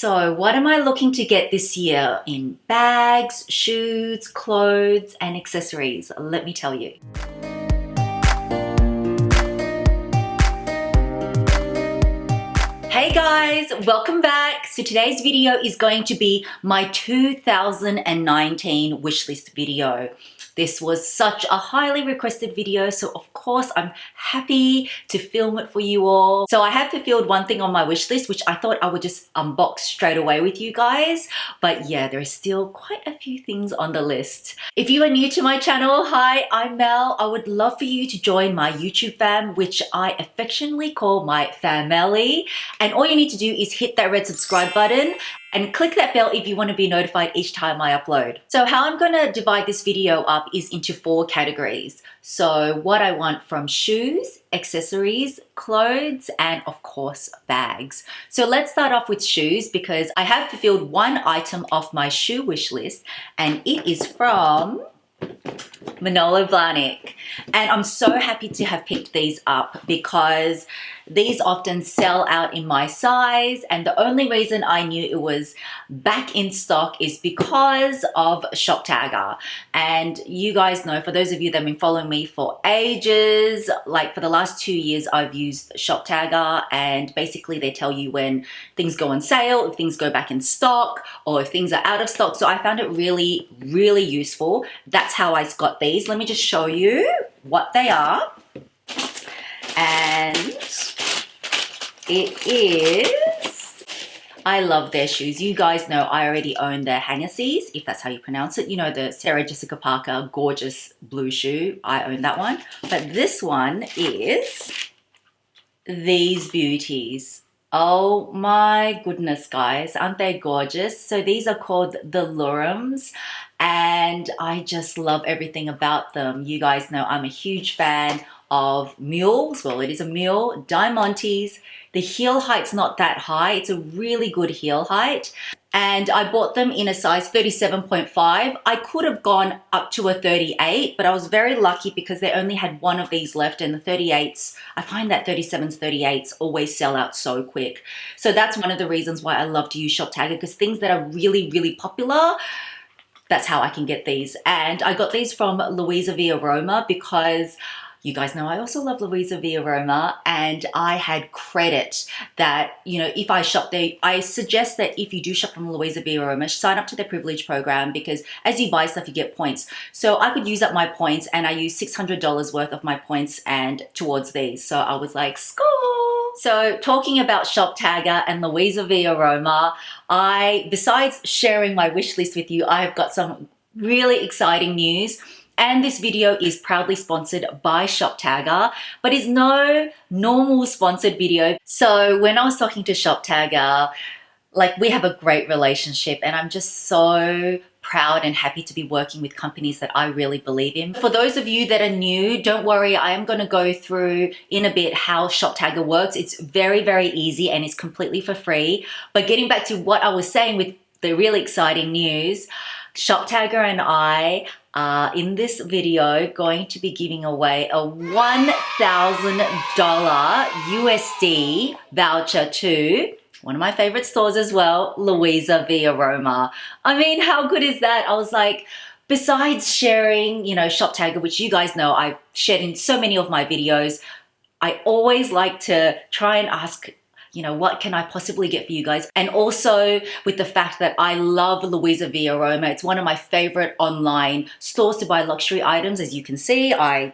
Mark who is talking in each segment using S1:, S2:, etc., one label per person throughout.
S1: So what am I looking to get this year in bags, shoes, clothes, and accessories? Let me tell you. Hey guys, welcome back. So today's video is going to be my 2019 wishlist video. This was such a highly requested video, so of course I'm happy to film it for you all. So I have fulfilled one thing on my wish list, which I thought I would just unbox straight away with you guys. But yeah, there is still quite a few things on the list. If you are new to my channel, hi, I'm Mel. I would love for you to join my YouTube fam, which I affectionately call my family. And all you need to do is hit that red subscribe button and click that bell if you want to be notified each time I upload. So how I'm gonna divide this video up is into 4 categories. So what I want from shoes, accessories, clothes, and of course, bags. So let's start off with shoes because I have fulfilled one item off my shoe wish list, and it is from MANOLO BLAHNIK. And I'm so happy to have picked these up because these often sell out in my size, and the only reason I knew it was back in stock is because of Shoptagr. And you guys know, for those of you that have been following me for ages, like for the last 2 years, I've used Shoptagr, and basically they tell you when things go on sale, if things go back in stock, or if things are out of stock. So I found it really, really useful. That's how I got these. Let me just show you what they are. And it is, I love their shoes. You guys know I already own their Hermes, if that's how you pronounce it. You know, the Sarah Jessica Parker gorgeous blue shoe. I own that one. But this one is these beauties. Oh my goodness, guys, aren't they gorgeous? So these are called the Lurums, and I just love everything about them. You guys know I'm a huge fan of mules. Well, it is a mule, Diamantes. The heel height's not that high. It's a really good heel height. And I bought them in a size 37.5. I could have gone up to a 38, but I was very lucky because they only had one of these left, and the 38s, I find that 37s, 38s always sell out so quick. So that's one of the reasons why I love to use Shoptagr, because things that are really, really popular, that's how I can get these. And I got these from Luisaviaroma because you guys know I also love Luisaviaroma, and I had credit that, you know, if I shop there, I suggest that if you do shop from Luisaviaroma, sign up to their privilege program, because as you buy stuff, you get points. So I could use up my points, and I used $600 worth of my points and towards these. So I was like, score! So talking about Shoptagr and Luisaviaroma, besides sharing my wish list with you, I have got some really exciting news. And this video is proudly sponsored by Shoptagr, but is no normal sponsored video. So when I was talking to Shoptagr, like, we have a great relationship, and I'm just so proud and happy to be working with companies that I really believe in. For those of you that are new, don't worry, I am going to go through in a bit how Shoptagr works. It's very, very easy and it's completely for free. But getting back to what I was saying with the really exciting news, Shoptagr and I are in this video going to be giving away a $1,000 USD voucher to one of my favorite stores as well, Luisaviaroma. I mean, how good is that? I was like, besides sharing, you know, Shoptagr, which you guys know I've shared in so many of my videos, I always like to try and ask, you know, what can I possibly get for you guys? And also with the fact that I love Luisaviaroma. It's one of my favorite online stores to buy luxury items. As you can see, I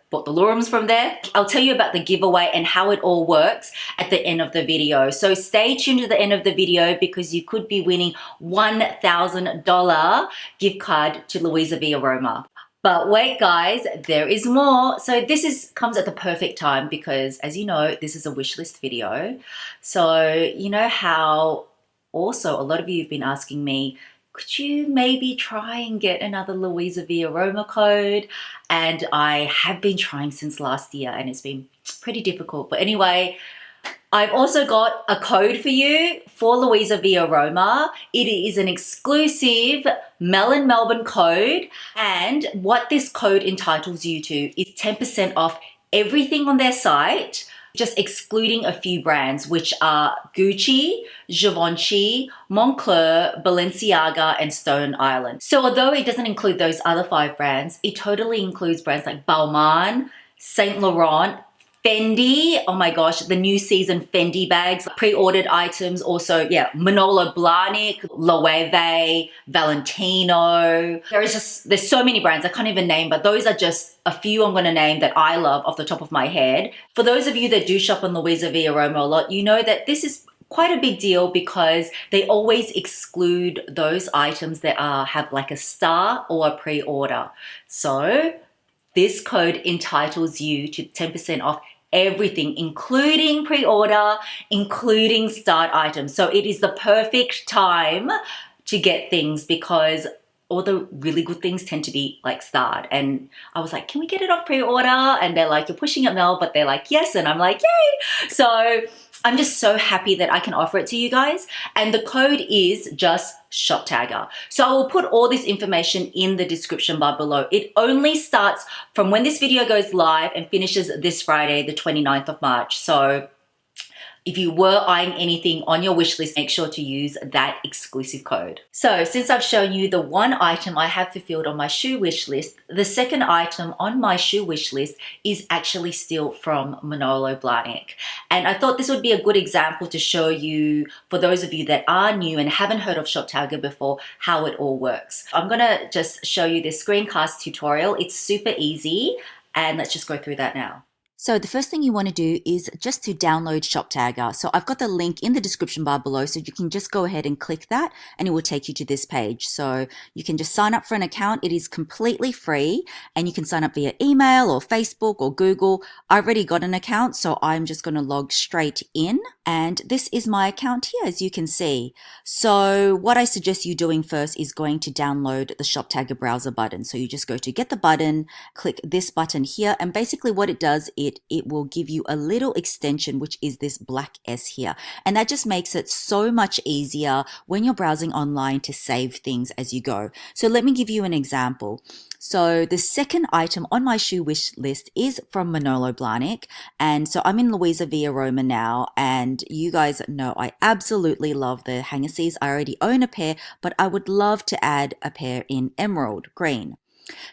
S1: bought the Lurums from there. I'll tell you about the giveaway and how it all works at the end of the video. So stay tuned to the end of the video because you could be winning $1,000 gift card to Luisaviaroma. But wait guys, there is more. So this comes at the perfect time because, as you know, this is a wish list video. So you know how also a lot of you have been asking me, could you maybe try and get another Luisaviaroma code? And I have been trying since last year and it's been pretty difficult. But anyway, I've also got a code for you for Luisaviaroma. It is an exclusive Melbourne code, and what this code entitles you to is 10% off everything on their site just excluding a few brands, which are Gucci, Givenchy, Moncler, Balenciaga, and Stone Island. So although it doesn't include those other 5 brands, it totally includes brands like Balmain, Saint Laurent, Fendi, oh my gosh, the new season Fendi bags, pre-ordered items, also, yeah, MANOLO, BLAHNIK, Loewe, Valentino. There's so many brands I can't even name, but those are just a few I'm gonna name that I love off the top of my head. For those of you that do shop on Luisaviaroma a lot, you know that this is quite a big deal because they always exclude those items that have like a star or a pre-order. So this code entitles you to 10% off everything, including pre-order, including start items. So it is the perfect time to get things because all the really good things tend to be like start. And I was like, can we get it off pre-order? And they're like, you're pushing it, Mel, but they're like, yes. And I'm like, yay. So I'm just so happy that I can offer it to you guys. And the code is just ShopTagger. So I will put all this information in the description bar below. It only starts from when this video goes live and finishes this Friday, the 29th of March. So if you were eyeing anything on your wish list, make sure to use that exclusive code. So since I've shown you the one item I have fulfilled on my shoe wish list, the second item on my shoe wish list is actually still from MANOLO BLAHNIK. And I thought this would be a good example to show you, for those of you that are new and haven't heard of ShopTagr before, how it all works. I'm gonna just show you this screencast tutorial. It's super easy, and let's just go through that now. So the first thing you want to do is just to download ShopTagr. So I've got the link in the description bar below, so you can just go ahead and click that and it will take you to this page. So you can just sign up for an account. It is completely free and you can sign up via email or Facebook or Google. I already got an account, so I'm just going to log straight in. And this is my account here, as you can see. So what I suggest you doing first is going to download the ShopTagr browser button. So you just go to get the button, click this button here, and basically what it does, it will give you a little extension, which is this black S here. And that just makes it so much easier when you're browsing online to save things as you go. So let me give you an example. So the second item on my shoe wish list is from MANOLO BLAHNIK. And so I'm in Luisaviaroma now, and you guys know I absolutely love the hangers. I already own a pair, but I would love to add a pair in emerald green.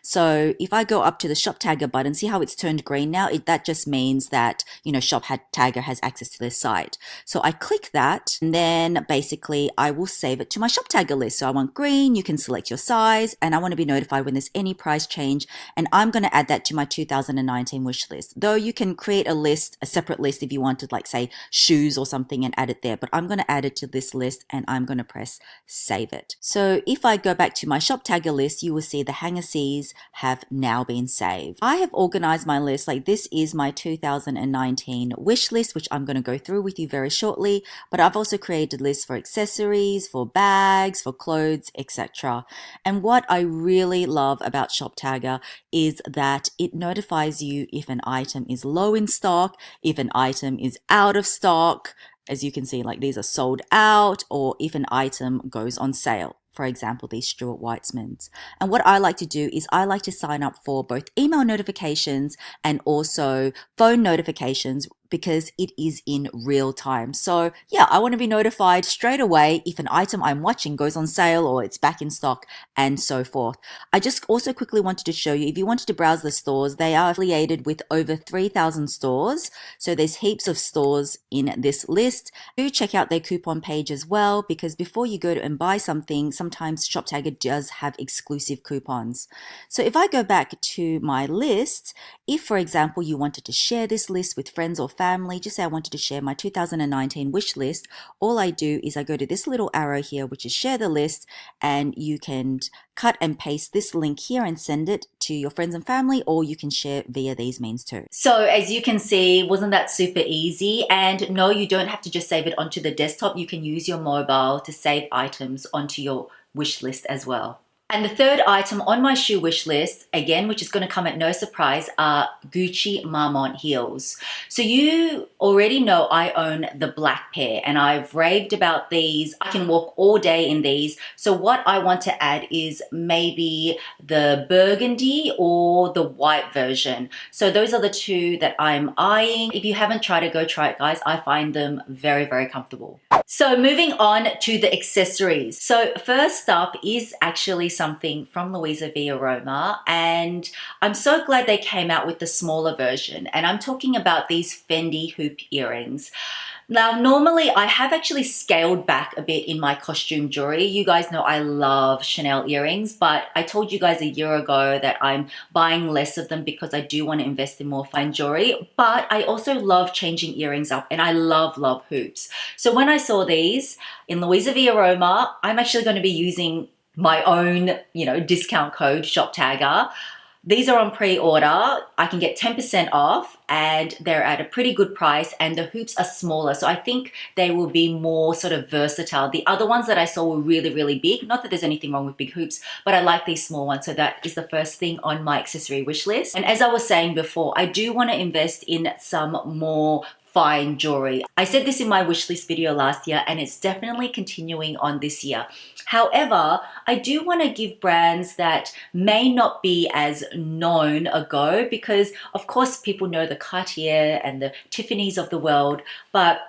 S1: So if I go up to the ShopTagr button, see how it's turned green now? That just means that, you know, ShopTagr has access to this site. So I click that, and then basically I will save it to my ShopTagr list. So I want green, you can select your size, and I want to be notified when there's any price change. And I'm going to add that to my 2019 wish list. Though you can create a list, a separate list if you wanted, like say shoes or something, and add it there. But I'm going to add it to this list and I'm going to press save it. So if I go back to my ShopTagr list, you will see the hangers have now been saved. I have organized my list, like this is my 2019 wish list, which I'm going to go through with you very shortly, but I've also created lists for accessories, for bags, for clothes, etc. And what I really love about ShopTagr is that it notifies you if an item is low in stock, if an item is out of stock, as you can see, like these are sold out, or if an item goes on sale. For example, these Stuart Weitzmans. And what I like to do is I like to sign up for both email notifications and also phone notifications because it is in real time. So yeah, I want to be notified straight away if an item I'm watching goes on sale or it's back in stock and so forth. I just also quickly wanted to show you, if you wanted to browse the stores, they are affiliated with over 3,000 stores. So there's heaps of stores in this list. Do check out their coupon page as well, because before you go and buy something, sometimes ShopTagr does have exclusive coupons. So if I go back to my list, if for example you wanted to share this list with friends or family, just say I wanted to share my 2019 wish list, all I do is I go to this little arrow here, which is share the list, and you can cut and paste this link here and send it to your friends and family, or you can share via these means too. So as you can see, wasn't that super easy? And no, you don't have to just save it onto the desktop. You can use your mobile to save items onto your wish list as well. And the third item on my shoe wish list, again, which is going to come at no surprise, are Gucci Marmont heels. So you already know I own the black pair and I've raved about these. I can walk all day in these. So what I want to add is maybe the burgundy or the white version. So those are the two that I'm eyeing. If you haven't tried it, go try it, guys. I find them very, very comfortable. So moving on to the accessories. So first up is actually something from Luisaviaroma, and I'm so glad they came out with the smaller version, and I'm talking about these Fendi hoop earrings. Now, normally I have actually scaled back a bit in my costume jewelry. You guys know I love Chanel earrings, but I told you guys a year ago that I'm buying less of them because I do want to invest in more fine jewelry, but I also love changing earrings up and I love hoops. So when I saw these in Luisaviaroma, I'm actually going to be using my own, discount code ShopTagger. These are on pre-order. I can get 10% off and they're at a pretty good price, and the hoops are smaller. So I think they will be more sort of versatile. The other ones that I saw were really, really big. Not that there's anything wrong with big hoops, but I like these small ones. So that is the first thing on my accessory wish list. And as I was saying before, I do want to invest in some more fine jewelry. I said this in my wish list video last year and it's definitely continuing on this year. However, I do want to give brands that may not be as known a go, because of course people know the Cartier and the Tiffany's of the world, but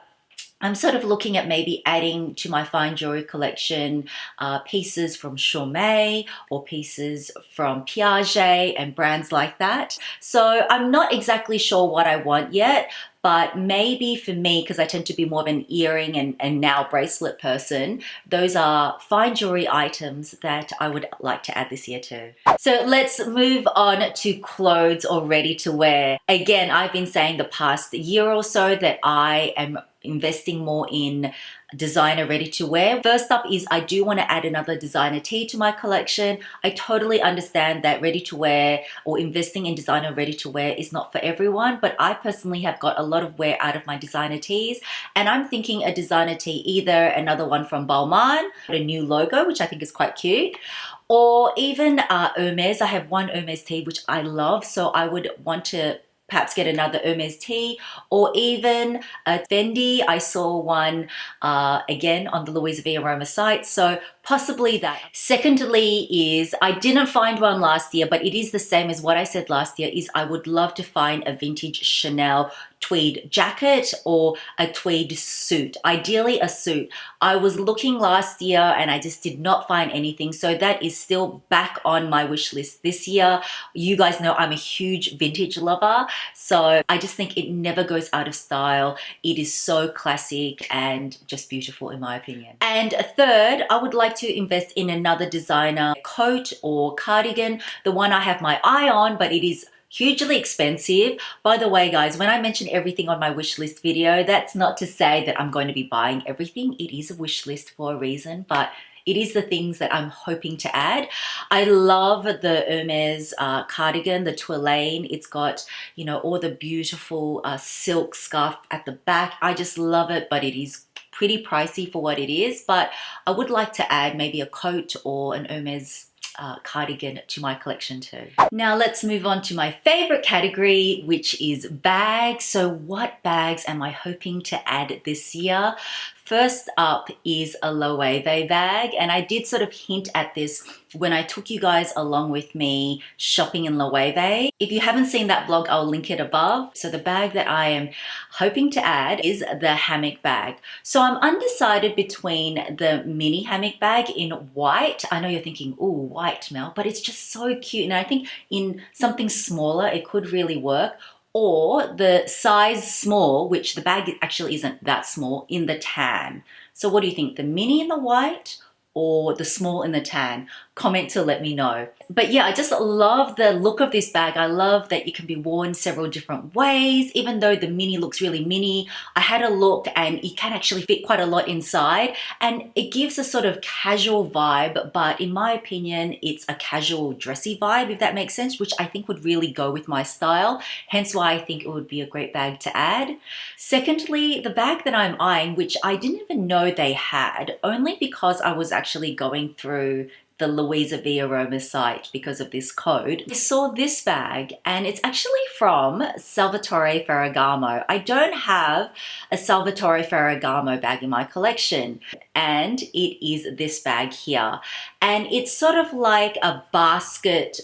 S1: I'm sort of looking at maybe adding to my fine jewelry collection pieces from Hermes or pieces from Piaget and brands like that. So I'm not exactly sure what I want yet, but maybe for me, because I tend to be more of an earring and now bracelet person, those are fine jewelry items that I would like to add this year too. So let's move on to clothes or ready to wear. Again, I've been saying the past year or so that I am investing more in designer ready to wear. First up is I do want to add another designer tee to my collection. I totally understand that ready to wear or investing in designer ready to wear is not for everyone, but I personally have got a lot of wear out of my designer tees, and I'm thinking a designer tee, either another one from BALMAIN, a new logo, which I think is quite cute, or even Hermes. I have one Hermes tee which I love, so I would want to perhaps get another Hermes tee, or even a Fendi. I saw one again on the Luisaviaroma site, so possibly that. Secondly is, I didn't find one last year, but it is the same as what I said last year, is I would love to find a vintage Chanel tweed jacket or a tweed suit, ideally a suit. I was looking last year and I just did not find anything, so that is still back on my wish list this year. You guys know I'm a huge vintage lover, so I just think it never goes out of style. It is so classic and just beautiful in my opinion. And third, I would like to invest in another designer coat or cardigan, the one I have my eye on, but it is hugely expensive. By the way, guys, when I mention everything on my wish list video, that's not to say that I'm going to be buying everything. It is a wish list for a reason, but it is the things that I'm hoping to add. I love the Hermes cardigan, the Touraine. It's got, all the beautiful silk scarf at the back. I just love it, but it is pretty pricey for what it is. But I would like to add maybe a coat or an Hermes cardigan to my collection too. Now let's move on to my favorite category, which is bags. So what bags am I hoping to add this year? First up is a Loewe bag, and I did sort of hint at this when I took you guys along with me shopping in Loewe. If you haven't seen that vlog, I'll link it above. So the bag that I am hoping to add is the hammock bag. So I'm undecided between the mini hammock bag in white. I know you're thinking, ooh, white, Mel, but it's just so cute. And I think in something smaller, it could really work. Or the size small, which the bag actually isn't that small, in the tan. So what do you think, the mini in the white or the small in the tan? Comment to let me know. But yeah, I just love the look of this bag. I love that it can be worn several different ways. Even though the mini looks really mini, I had a look and it can actually fit quite a lot inside, and it gives a sort of casual vibe, but in my opinion, it's a casual dressy vibe, if that makes sense, which I think would really go with my style. Hence why I think it would be a great bag to add. Secondly, the bag that I'm eyeing, which I didn't even know they had, only because I was actually going through the Luisaviaroma site because of this code. I saw this bag and it's actually from Salvatore Ferragamo. I don't have a Salvatore Ferragamo bag in my collection, and it is this bag here. And it's sort of like a basket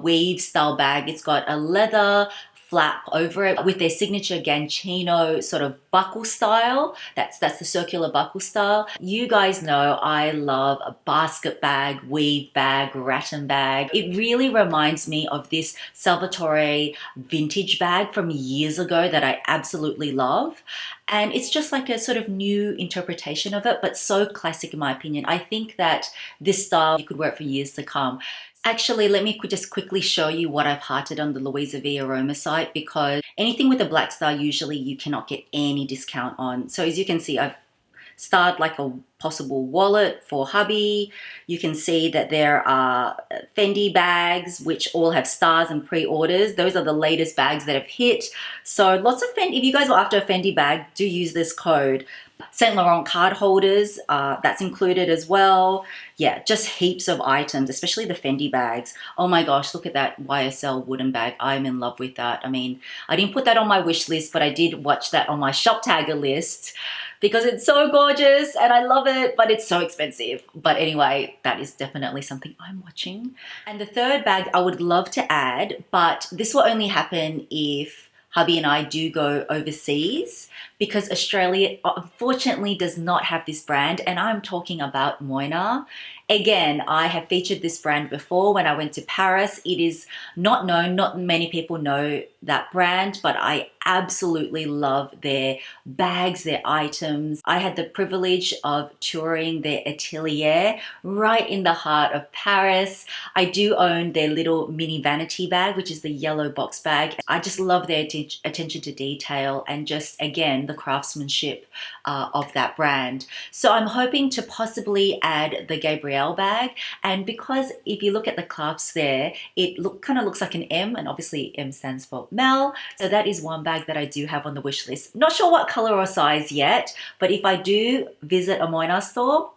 S1: weave style bag. It's got a leather flap over it with their signature Gancino sort of buckle style. That's the circular buckle style. You guys know I love a basket bag, weave bag, rattan bag. It really reminds me of this Salvatore vintage bag from years ago that I absolutely love. And it's just like a sort of new interpretation of it, but so classic in my opinion. I think that this style, you could wear it for years to come. Actually, let me just quickly show you what I've hearted on the Luisaviaroma site, because anything with a black star, usually you cannot get any discount on. So as you can see, I've starred like a possible wallet for hubby. You can see that there are Fendi bags, which all have stars and pre-orders. Those are the latest bags that have hit. So lots of Fendi. If you guys are after a Fendi bag, do use this code. Saint Laurent card holders, that's included as well. Yeah, just heaps of items, especially the Fendi bags. Oh my gosh, look at that YSL wooden bag. I'm in love with that. I mean, I didn't put that on my wish list, but I did watch that on my ShopTagr list because it's so gorgeous and I love it, but it's so expensive. But anyway, that is definitely something I'm watching. And the third bag I would love to add, but this will only happen if hubby and I do go overseas, because Australia unfortunately does not have this brand, and I'm talking about Moina. Again, I have featured this brand before when I went to Paris. It is not known, not many people know that brand, but I absolutely love their bags, their items. I had the privilege of touring their atelier right in the heart of Paris. I do own their little mini vanity bag, which is the yellow box bag. I just love their attention to detail and just, again, the craftsmanship of that brand. So I'm hoping to possibly add the Gabrielle bag, and because if you look at the clasps there, it kind of looks like an M, and obviously M stands for Mel. So that is one bag that I do have on the wish list. Not sure what color or size yet, but if I do visit a Moina store,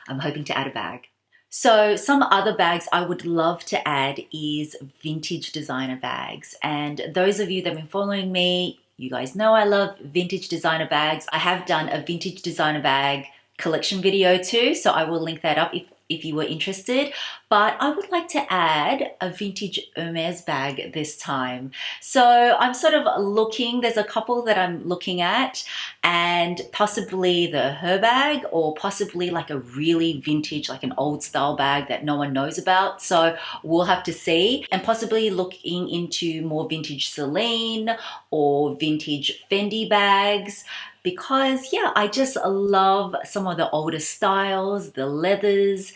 S1: I'm hoping to add a bag. So some other bags I would love to add is vintage designer bags. And those of you that have been following me, you guys know I love vintage designer bags. I have done a vintage designer bag collection video too, so I will link that up if you were interested. But I would like to add a vintage Hermes bag this time. So I'm sort of looking, there's a couple that I'm looking at, and possibly the Her bag, or possibly like a really vintage, like an old style bag that no one knows about. So we'll have to see, and possibly looking into more vintage Celine or vintage Fendi bags. Because yeah, I just love some of the older styles, the leathers,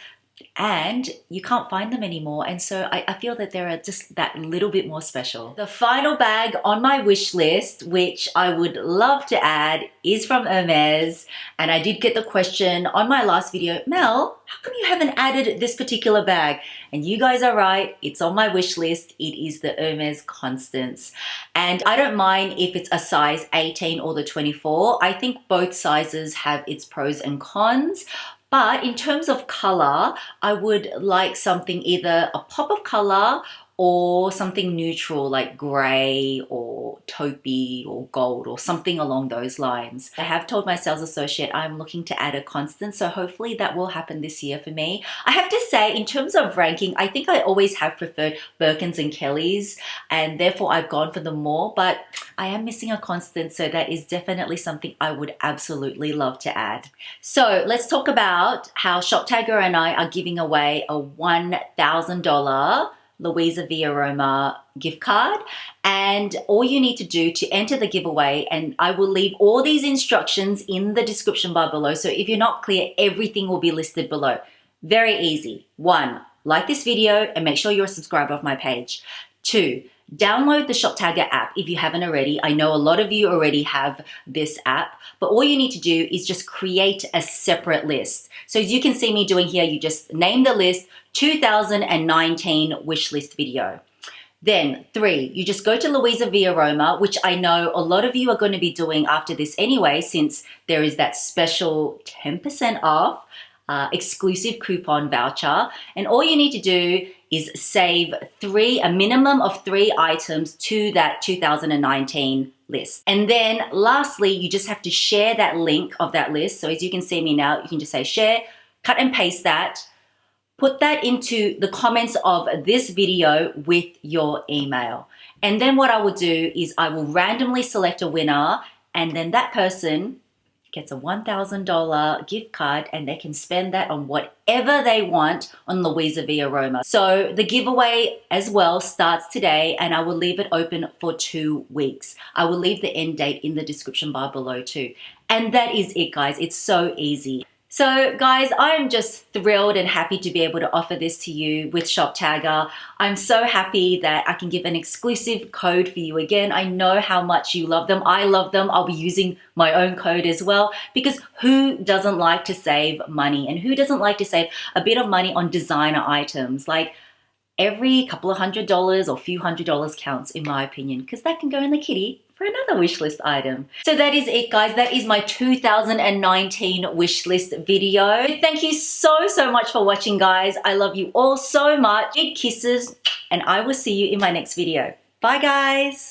S1: and you can't find them anymore. And so I feel that they're just that little bit more special. The final bag on my wish list, which I would love to add, is from Hermes. And I did get the question on my last video, Mel, how come you haven't added this particular bag? And you guys are right, it's on my wish list. It is the Hermes Constance. And I don't mind if it's a size 18 or the 24. I think both sizes have its pros and cons. But in terms of color, I would like something, either a pop of color or something neutral like gray or taupey or gold or something along those lines. I have told my sales associate I'm looking to add a Constance, so hopefully that will happen this year for me. I have to say, in terms of ranking, I think I always have preferred Birkins and Kellys, and therefore I've gone for them more, but I am missing a Constance, so that is definitely something I would absolutely love to add. So let's talk about how ShopTagr and I are giving away a $1,000 Luisaviaroma gift card, and all you need to do to enter the giveaway, and I will leave all these instructions in the description bar below, so if you're not clear, everything will be listed below. Very easy. 1, like this video and make sure you're a subscriber of my page. 2, download the ShopTagr app if you haven't already. I know a lot of you already have this app, but all you need to do is just create a separate list. So as you can see me doing here, you just name the list 2019 wishlist video. Then 3, you just go to Luisaviaroma, which I know a lot of you are going to be doing after this anyway, since there is that special 10% off. exclusive coupon voucher. And all you need to do is save a minimum of 3 items to that 2019 list. And then lastly, you just have to share that link of that list. So as you can see me now, you can just say share, cut and paste that, put that into the comments of this video with your email. And then what I will do is I will randomly select a winner, and then that person gets a $1,000 gift card and they can spend that on whatever they want on Luisaviaroma. So the giveaway as well starts today, and I will leave it open for 2 weeks. I will leave the end date in the description bar below too. And that is it, guys. It's so easy. So guys, I am just thrilled and happy to be able to offer this to you with ShopTagr. I'm so happy that I can give an exclusive code for you again. I know how much you love them. I love them. I'll be using my own code as well, because who doesn't like to save money, and who doesn't like to save a bit of money on designer items? Like, every couple of $100 or few $100 counts, in my opinion, because that can go in the kitty for another wish list item. So that is it, guys. That is my 2019 wish list video. Thank you so much for watching, guys. I love you all so much. Big kisses, and I will see you in my next video. Bye, guys.